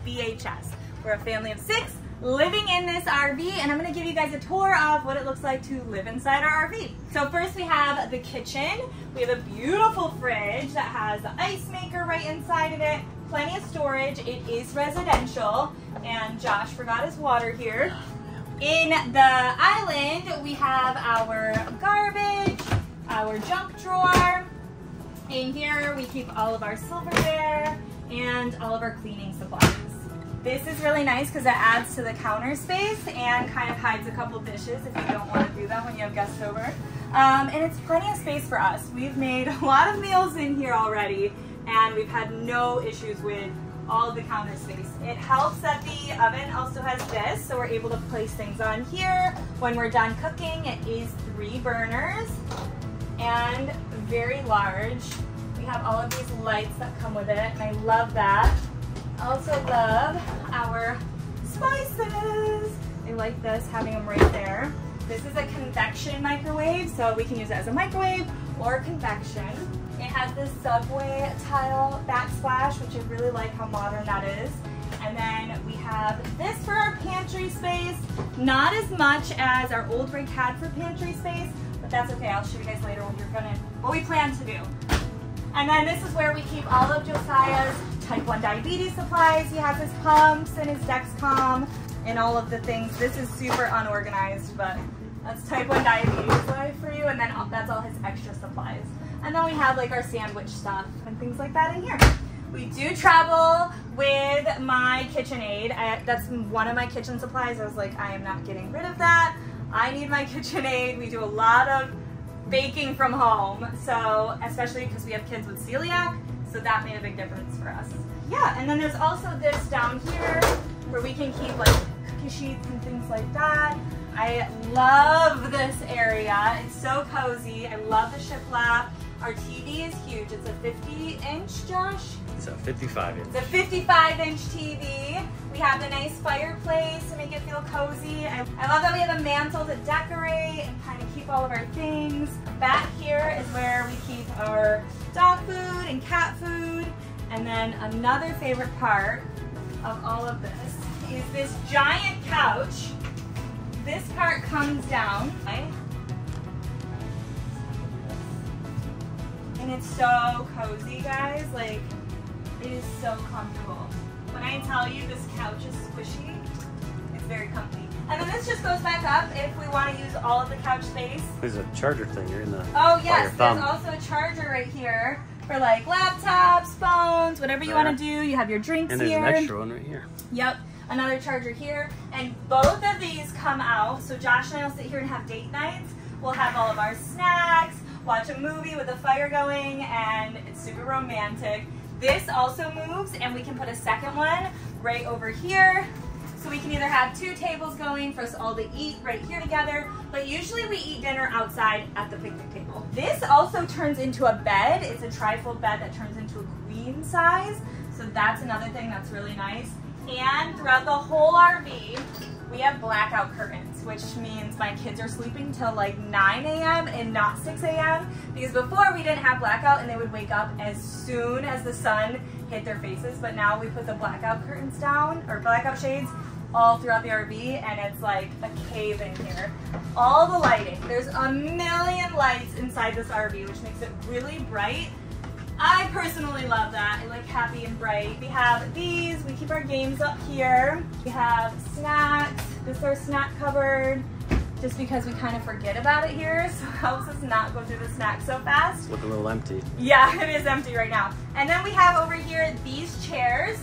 VHS. We're a family of 6 living in this RV, and I'm gonna give you guys a tour of what it looks like to live inside our RV. So first we have the kitchen. We have a beautiful fridge that has the ice maker right inside of it, plenty of storage. It is residential, and Josh forgot his water here. In the island, we have our garbage, our junk drawer. In here, we keep all of our silverware and all of our cleaning supplies. This is really nice because it adds to the counter space and kind of hides a couple dishes if you don't want to do that when you have guests over. And it's plenty of space for us. We've made a lot of meals in here already, and we've had no issues with all of the counter space. It helps that the oven also has this, so we're able to place things on here. When we're done cooking, it is 3 burners and very large. We have all of these lights that come with it, and I love that. I also love our spices. I like this, having them right there. This is a convection microwave, so we can use it as a microwave or convection. It has this subway tile backsplash, which I really like how modern that is. And then we have this for our pantry space. Not as much as our old rig had for pantry space, but that's okay. I'll show you guys later what we plan to do. And then this is where we keep all of Josiah's type 1 diabetes supplies. He has his pumps and his Dexcom and all of the things. This is super unorganized, but that's type 1 diabetes life for you. And then that's all his extra supplies. And then we have like our sandwich stuff and things like that in here. We do travel with my KitchenAid. That's one of my kitchen supplies. I was like, I am not getting rid of that. I need my KitchenAid. We do a lot of baking from home, so especially because we have kids with celiac, so that made a big difference for us. Yeah, and then there's also this down here where we can keep like cookie sheets and things like that. I love this area. It's so cozy. I love the shiplap. Our TV is huge. It's a 50-inch, Josh? It's a 55-inch. It's a 55-inch TV. We have the nice fireplace to make it feel cozy. I love that we have a mantle to decorate and kind of keep all of our things. Back here is where we keep our dog food and cat food. And then another favorite part of all of this is this giant couch. This part comes down. And it's so cozy, guys. Like, it is so comfortable. When I tell you this couch is squishy, it's very comfy. And then this just goes back up if we want to use all of the couch space. There's a charger thing here in the Oh yes, there's also a charger right here for like laptops, phones, whatever you want to do. You have your drinks here. And there's an extra one right here. Yep, another charger here. And both of these come out, so Josh and I will sit here and have date nights. We'll have all of our snacks, watch a movie with a fire going, and it's super romantic. This also moves, and we can put a second one right over here. So we can either have 2 tables going for us all to eat right here together, but usually we eat dinner outside at the picnic table. This also turns into a bed. It's a trifold bed that turns into a queen size. So that's another thing that's really nice. And throughout the whole RV, we have blackout curtains, which means my kids are sleeping till like 9 a.m. and not 6 a.m. because before we didn't have blackout and they would wake up as soon as the sun hit their faces. But now we put the blackout curtains down, or blackout shades, all throughout the RV, and it's like a cave in here. All the lighting, there's a million lights inside this RV, which makes it really bright. I personally love that. I like happy and bright. We have these, we keep our games up here. We have snacks. This is our snack cupboard, just because we kind of forget about it here, so it helps us not go through the snacks so fast. Look a little empty. Yeah, it is empty right now. And then we have over here these chairs,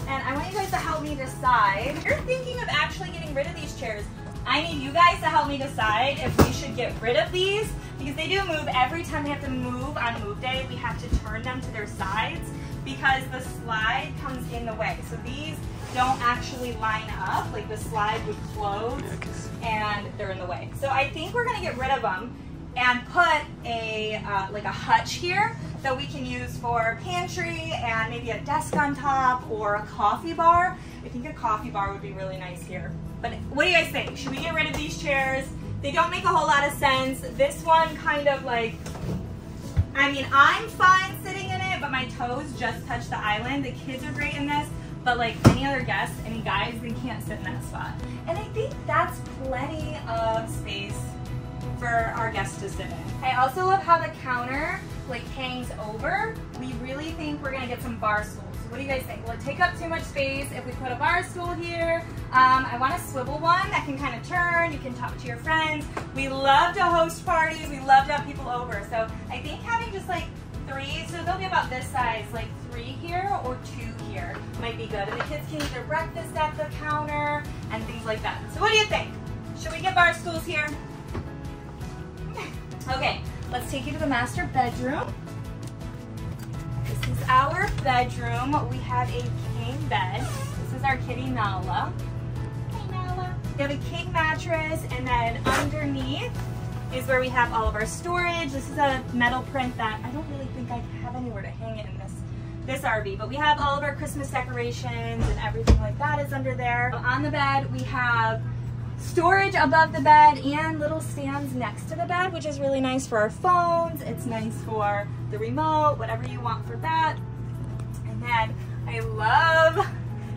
and I want you guys to help me decide. If you're thinking of actually getting rid of these chairs, I need you guys to help me decide if we should get rid of these, because they do move. Every time we have to move on move day, we have to turn them to their sides because the slide comes in the way. So these don't actually line up, like the slide would close and they're in the way. So I think we're gonna get rid of them and put a like a hutch here that we can use for pantry and maybe a desk on top or a coffee bar. I think a coffee bar would be really nice here. But what do you guys think? Should we get rid of these chairs? They don't make a whole lot of sense. This one kind of like, I mean, I'm fine sitting in it, but my toes just touch the island. The kids are great in this. but like any other guests, any guys, they can't sit in that spot. And I think that's plenty of space for our guests to sit in. I also love how the counter like hangs over. We really think we're gonna get some bar stools. What do you guys think? Will it take up too much space if we put a bar stool here? I want a swivel one that can kind of turn. You can talk to your friends. We love to host parties. We love to have people over. So I think having just like 3, so they'll be about this size, like 3 here or 2 here might be good. And the kids can eat their breakfast at the counter and things like that. So what do you think? Should we get bar stools here? Okay, let's take you to the master bedroom. This is our bedroom. We have a king bed. This is our kitty Nala. Hey Nala. We have a king mattress, and then underneath is where we have all of our storage. This is a metal print that I don't really think I have anywhere to hang it in this RV, but we have all of our Christmas decorations and everything like that is under there. On the bed, we have storage above the bed and little stands next to the bed, which is really nice for our phones. It's nice for the remote, whatever you want for that. And then I love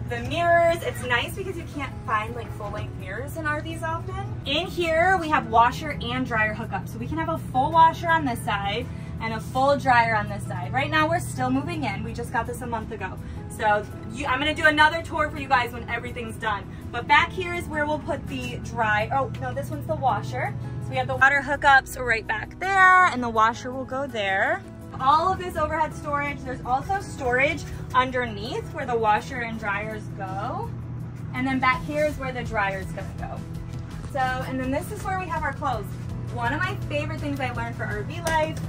the mirrors. It's nice because you can't find like full-length mirrors in RVs often. In here, we have washer and dryer hookup. So we can have a full washer on this side and a full dryer on this side. Right now, we're still moving in. We just got this a month ago. So I'm gonna do another tour for you guys when everything's done. But back here is where we'll put the oh no, this one's the washer. So we have the water hookups right back there, and the washer will go there. All of this overhead storage. There's also storage underneath where the washer and dryers go. And then back here is where the dryer's gonna go. So, and then this is where we have our clothes. One of my favorite things I learned for RV life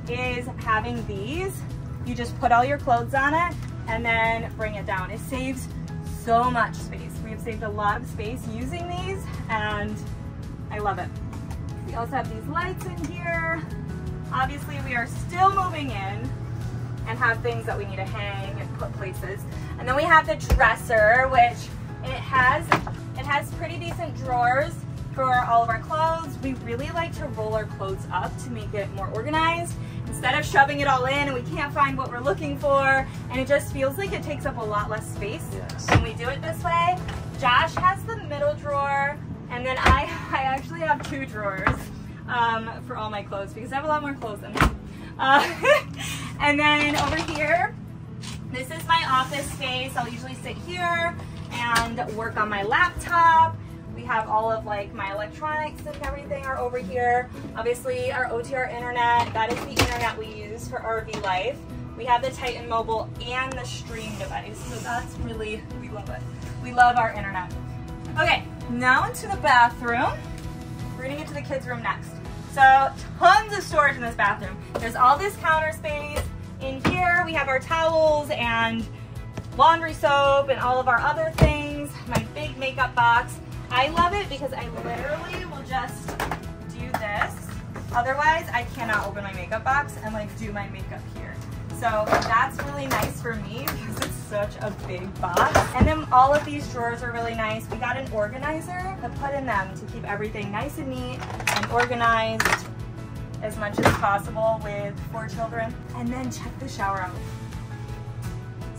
is having these. You just put all your clothes on it and then bring it down. It saves so much space. We have saved a lot of space using these, and I love it. We also have these lights in here. Obviously, we are still moving in and have things that we need to hang and put places. And then we have the dresser, which it has pretty decent drawers for all of our clothes. We really like to roll our clothes up to make it more organized instead of shoving it all in and we can't find what we're looking for, and it just feels like it takes up a lot less space when we do it this way. Josh has the middle drawer, and then I actually have 2 drawers for all my clothes because I have a lot more clothes than him. And then over here, this is my office space. I'll usually sit here and work on my laptop. We have all of like my electronics and everything are over here. Obviously our OTR internet, that is the internet we use for RV life. We have the Titan Mobile and the Stream device. So that's really, we love it. We love our internet. Okay, now into the bathroom. We're gonna get to the kids' room next. So tons of storage in this bathroom. There's all this counter space. In here we have our towels and laundry soap and all of our other things. My big makeup box. I love it because I literally will just do this. Otherwise, I cannot open my makeup box and like do my makeup here. So that's really nice for me because it's such a big box. And then all of these drawers are really nice. We got an organizer to put in them to keep everything nice and neat and organized as much as possible with 4 children. And then check the shower out.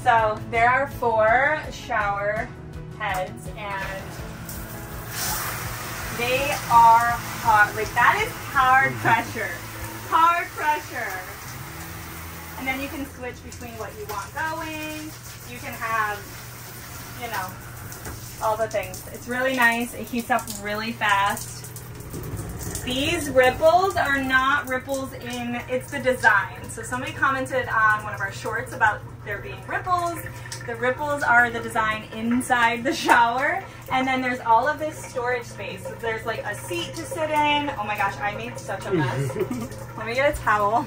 So there are 4 shower heads, and they are hard. Like, that is hard pressure. Hard pressure. And then you can switch between what you want going. You can have, you know, all the things. It's really nice. It heats up really fast. These ripples are not ripples in, it's the design. So somebody commented on one of our shorts about there being ripples. The ripples are the design inside the shower. And then there's all of this storage space. So there's like a seat to sit in. Oh my gosh, I made such a mess. Let me get a towel.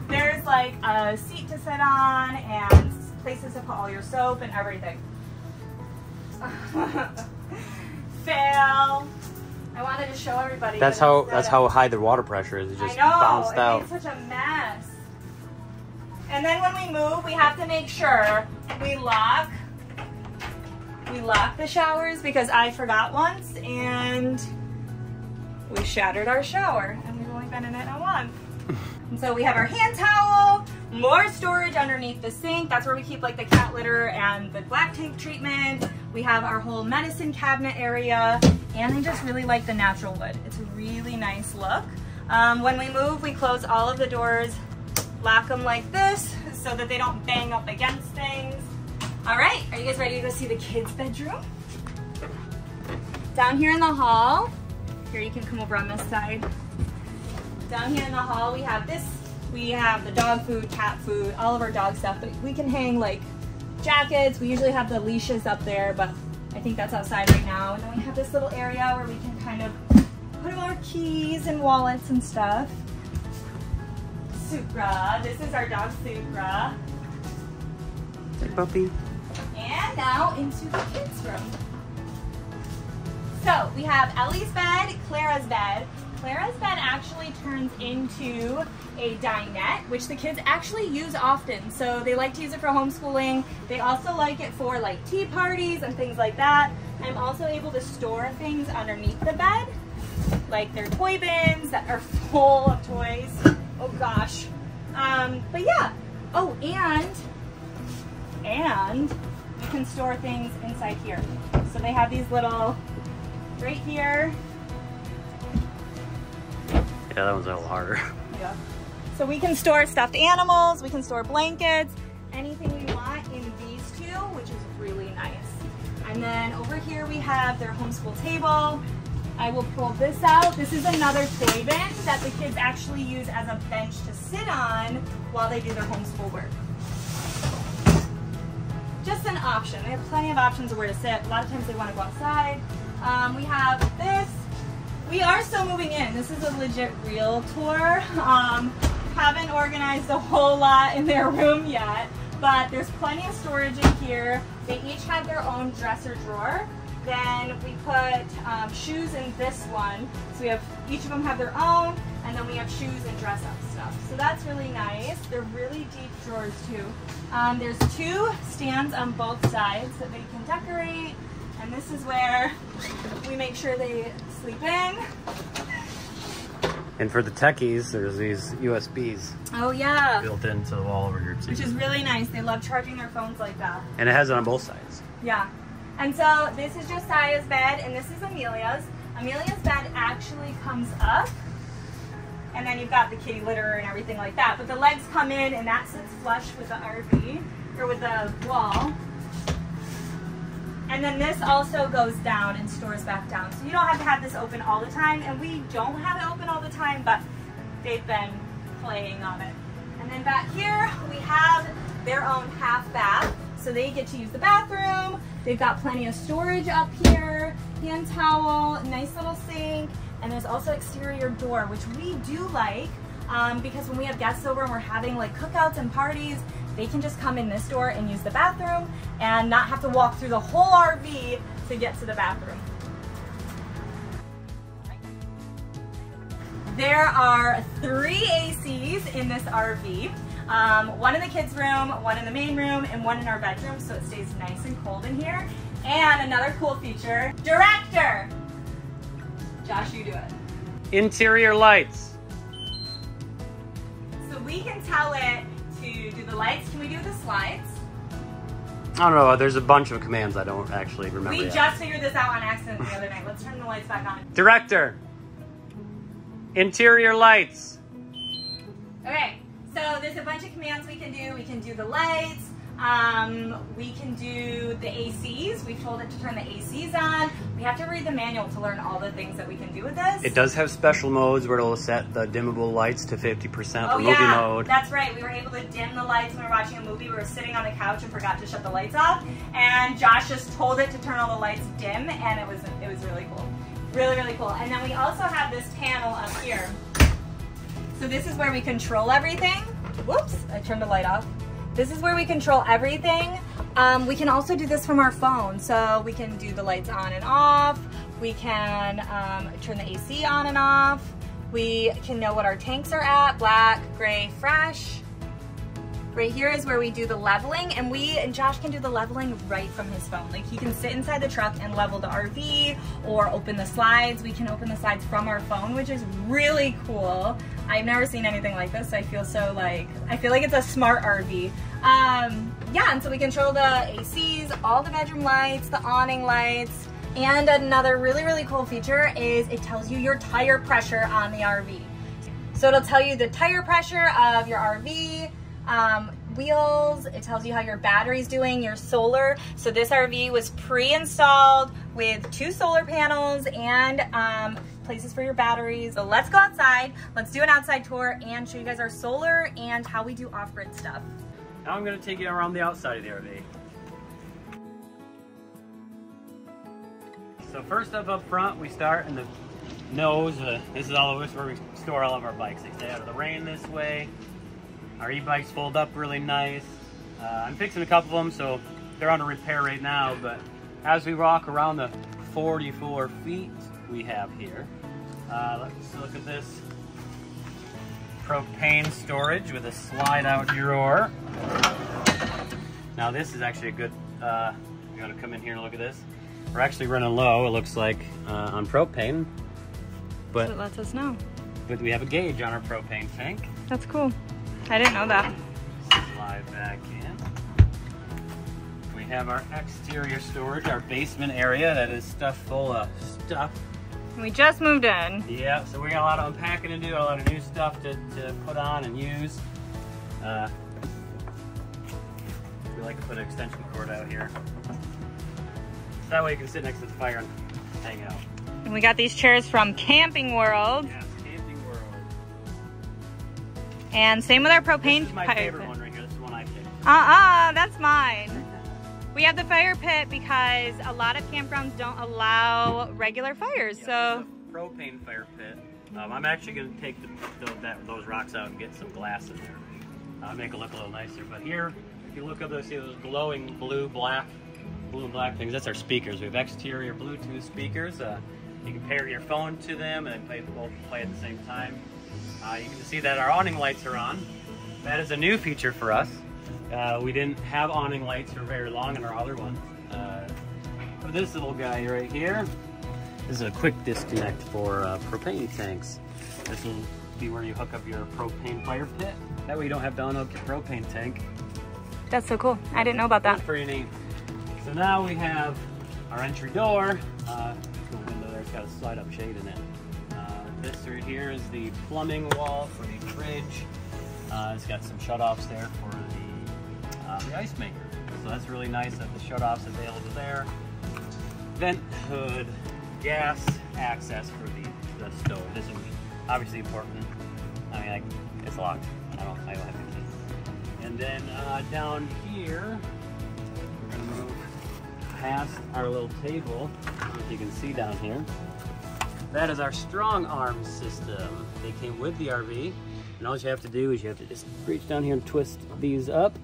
There's like a seat to sit on and places to put all your soap and everything. Fail. I wanted to show everybody. That's how high the water pressure is. It just bounced out. It made such a mess. And then when we move, we have to make sure we lock the showers because I forgot once and we shattered our shower and we've only been in it a month. And so we have our hand towel, More storage underneath the sink. That's where we keep like the cat litter and the black tank treatment. We have our whole medicine cabinet area, and I just really like the natural wood. It's a really nice look. When we move, we close all of the doors, lock them like this so that they don't bang up against things. All right, are you guys ready to go see the kids' bedroom? Down here in the hall, here you can come over on this side. Down here in the hall, we have this. We have the dog food, cat food, all of our dog stuff, but we can hang like jackets. We usually have the leashes up there, but I think that's outside right now. And then we have this little area where we can kind of put our keys and wallets and stuff. Supra, this is our dog Supra. Hey, puppy. And now into the kids' room. So we have Ellie's bed, Clara's bed. Clara's bed actually turns into a dinette, which the kids actually use often. So they like to use it for homeschooling. They also like it for like tea parties and things like that. I'm also able to store things underneath the bed, like their toy bins that are full of toys. Oh gosh. But yeah. Oh, and you can store things inside here. So they have these little, right here. Yeah, that one's a little harder. Yeah. So we can store stuffed animals, we can store blankets, anything we want in these two, which is really nice. And then over here we have their homeschool table. I will pull this out. This is another toy bin that the kids actually use as a bench to sit on while they do their homeschool work. Just an option. They have plenty of options of where to sit. A lot of times they want to go outside. We have this. We are still moving in. This is a legit real tour. Haven't organized a whole lot in their room yet, but there's plenty of storage in here. They each have their own dresser drawer. Then we put shoes in this one. So we have, each of them have their own, and then we have shoes and dress up stuff. So that's really nice. They're really deep drawers too. There's two stands on both sides that they can decorate. And this is where we make sure they sleep in. And for the techies, there's these USBs. Oh yeah. Built into the wall over here too. Which is really nice. They love charging their phones like that. And it has it on both sides. Yeah. And so this is Josiah's bed, and this is Amelia's. Amelia's bed actually comes up, and then you've got the kitty litter and everything like that. But the legs come in, and that sits flush with the RV, or with the wall. And then this also goes down and stores back down. So you don't have to have this open all the time, and we don't have it open all the time, but they've been playing on it. And then back here, we have their own half bath. So they get to use the bathroom. They've got plenty of storage up here, hand towel, nice little sink, and there's also exterior door, which we do like because when we have guests over and we're having like cookouts and parties, they can just come in this door and use the bathroom and not have to walk through the whole RV to get to the bathroom. There are 3 ACs in this RV. One in the kids' room, one in the main room, and one in our bedroom, so it stays nice and cold in here. And another cool feature, director! Josh, you do it. Interior lights. So we can tell it to do the lights. Can we do the slides? I don't know, there's a bunch of commands I don't actually remember We yet. just figured this out on accident the other night. Let's turn the lights back on. Director. Interior lights. Okay, so there's a bunch of commands we can do. We can do the lights. We can do the ACs. We've told it to turn the ACs on. We have to read the manual to learn all the things that we can do with this. It does have special modes where it'll set the dimmable lights to 50% for movie mode. That's right. We were able to dim the lights when we were watching a movie. We were sitting on the couch and forgot to shut the lights off. And Josh just told it to turn all the lights dim, and it was really cool. Really, really cool. And then we also have this panel up here. So this is where we control everything. Whoops, I turned the light off. This is where we control everything. We can also do this from our phone. So we can do the lights on and off. We can turn the AC on and off. We can know what our tanks are at, black, gray, fresh. Right here is where we do the leveling, and Josh can do the leveling right from his phone. Like he can sit inside the truck and level the RV or open the slides. We can open the slides from our phone, which is really cool. I've never seen anything like this. So I feel like it's a smart RV. Yeah, and so we control the ACs, all the bedroom lights, the awning lights, and another really, really cool feature is it tells you your tire pressure on the RV. So it'll tell you the tire pressure of your RV, wheels, it tells you how your battery's doing, your solar. So this RV was pre-installed with 2 solar panels and places for your batteries. So let's go outside, let's do an outside tour and show you guys our solar and how we do off-grid stuff. Now I'm going to take you around the outside of the RV. So first up front, we start in the nose. This is where we store all of our bikes. They stay out of the rain this way. Our e-bikes fold up really nice. I'm fixing a couple of them, so they're under repair right now, but as we walk around the 44 feet we have here, let's look at this propane storage with a slide out drawer. Now this is actually a good, you want to come in here and look at this? We're actually running low, it looks like, on propane, but so it lets us know. But we have a gauge on our propane tank. That's cool. I didn't know that. Slide back in. We have our exterior storage, our basement area that is stuffed full of stuff. We just moved in. Yeah, so we got a lot of unpacking to do, a lot of new stuff to put on and use. We like to put an extension cord out here. So that way you can sit next to the fire and hang out. And we got these chairs from Camping World. Yes, Camping World. And same with our propane. This is my favorite one right here. This is the one I picked. That's mine. We have the fire pit because a lot of campgrounds don't allow regular fires. Yeah, so this is a propane fire pit. I'm actually going to take those rocks out and get some glass in there. Make it look a little nicer. But here, if you look up, you'll see those glowing blue and black things. That's our speakers. We have exterior Bluetooth speakers. You can pair your phone to them and both play at the same time. You can see that our awning lights are on. That is a new feature for us. We didn't have awning lights for very long in our other ones. For this little guy right here, this is a quick disconnect for propane tanks. This will be where you hook up your propane fire pit. That way you don't have to unhook your propane tank. that's so cool. I didn't know about that. That's pretty neat. So now we have our entry door. The window there's got a slide-up shade in it. This right here is the plumbing wall for the fridge. It's got some shut-offs there for the ice maker. So that's really nice that the shut-off's available there. Vent hood, gas access for the stove. This is obviously important. I mean, it's locked. I don't have the key. And then down here, we're gonna move past our little table. If you can see down here, that is our strong arm system. They came with the RV, and all you have to do is you have to just reach down here and twist these up,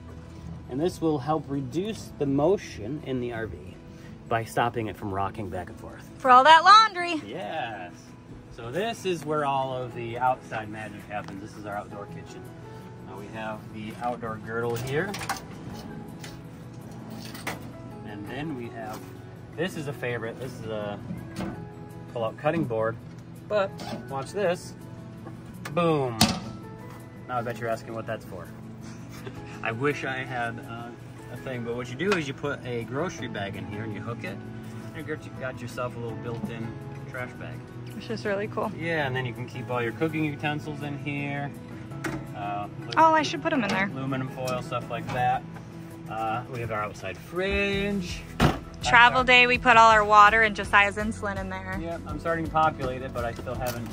and this will help reduce the motion in the RV by stopping it from rocking back and forth. For all that laundry. Yes. So this is where all of the outside magic happens. This is our outdoor kitchen. Now we have the outdoor girdle here. And then we have, this is a favorite. This is a pull-out cutting board. But watch this. Boom. Now I bet you're asking what that's for. I wish I had a thing, but what you do is you put a grocery bag in here and you hook it, and you got yourself a little built-in trash bag. Which is really cool. Yeah, and then you can keep all your cooking utensils in here. Oh, I should put them in there. Aluminum foil, stuff like that. We have our outside fridge. Travel day, we put all our water and Josiah's insulin in there. Yep, I'm starting to populate it, but I still haven't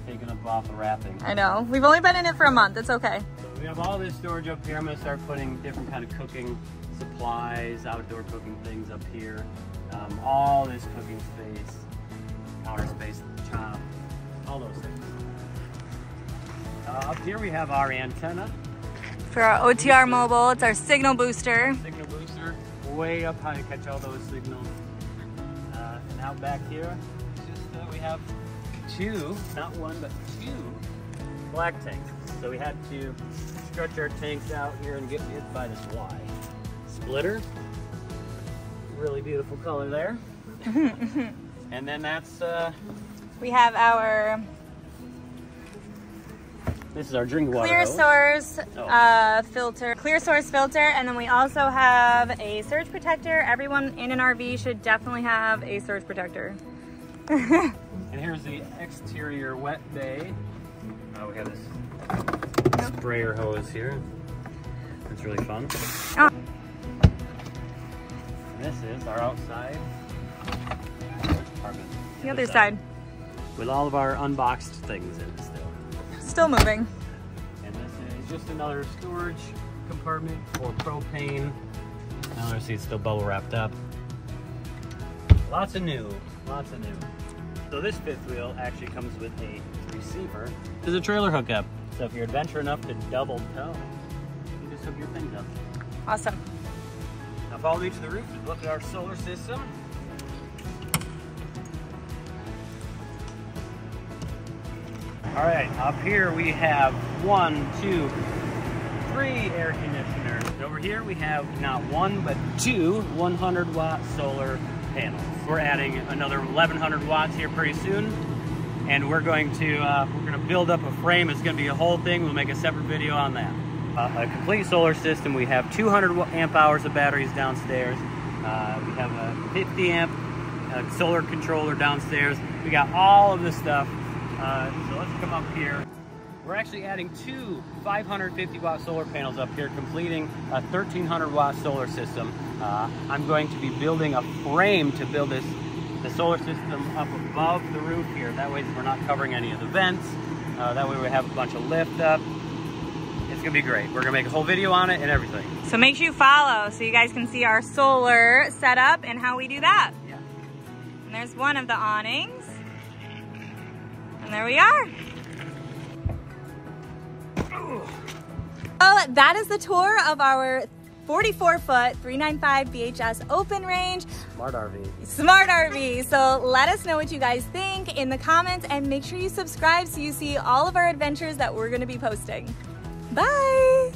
taken up off the wrapping. I know. We've only been in it for a month. It's okay. So we have all this storage up here. I'm going to start putting different kind of cooking supplies, outdoor cooking things up here. All this cooking space, counter space, chop, all those things. Up here we have our antenna. For our OTR mobile, it's our signal booster. Signal booster, way up high to catch all those signals. And out back here, just we have two, not one, but two black tanks. So we had to stretch our tanks out here and get hit by this Y. Splitter. Really beautiful color there. And then that's... we have our... This is our drinking water clear hose. source filter, clear source filter, and then we also have a surge protector. Everyone in an RV should definitely have a surge protector. And here's the exterior wet bay. We have this sprayer hose here. It's really fun. Oh. This is our outside apartment. The other side. With all of our unboxed things in it still. Still moving. And this is just another storage compartment for propane. Now let's see, it's still bubble wrapped up. Lots of new, lots of new. So this fifth wheel actually comes with a receiver. This is a trailer hookup. So if you're adventurous enough to double tow, you can just hook your things up. Awesome. Now follow me to the roof and look at our solar system. All right, up here we have 1, 2, 3 air conditioners. And over here we have not one, but 2 100-watt solar panels. We're adding another 1,100 watts here pretty soon, and we're going to build up a frame. It's going to be a whole thing. We'll make a separate video on that. A complete solar system. We have 200 amp hours of batteries downstairs. We have a 50 amp solar controller downstairs. We got all of this stuff. So let's come up here. We're actually adding 2 550 watt solar panels up here, completing a 1,300 watt solar system. I'm going to be building a frame to build the solar system up above the roof here. That way we're not covering any of the vents. That way we have a bunch of lift up. It's gonna be great. We're gonna make a whole video on it and everything. So make sure you follow so you guys can see our solar setup and how we do that. Yeah. And there's one of the awnings. And there we are. Oh, that is the tour of our 44-foot 395 VHS open range. Smart RV. Smart RV. So let us know what you guys think in the comments, and make sure you subscribe so you see all of our adventures that we're going to be posting. Bye.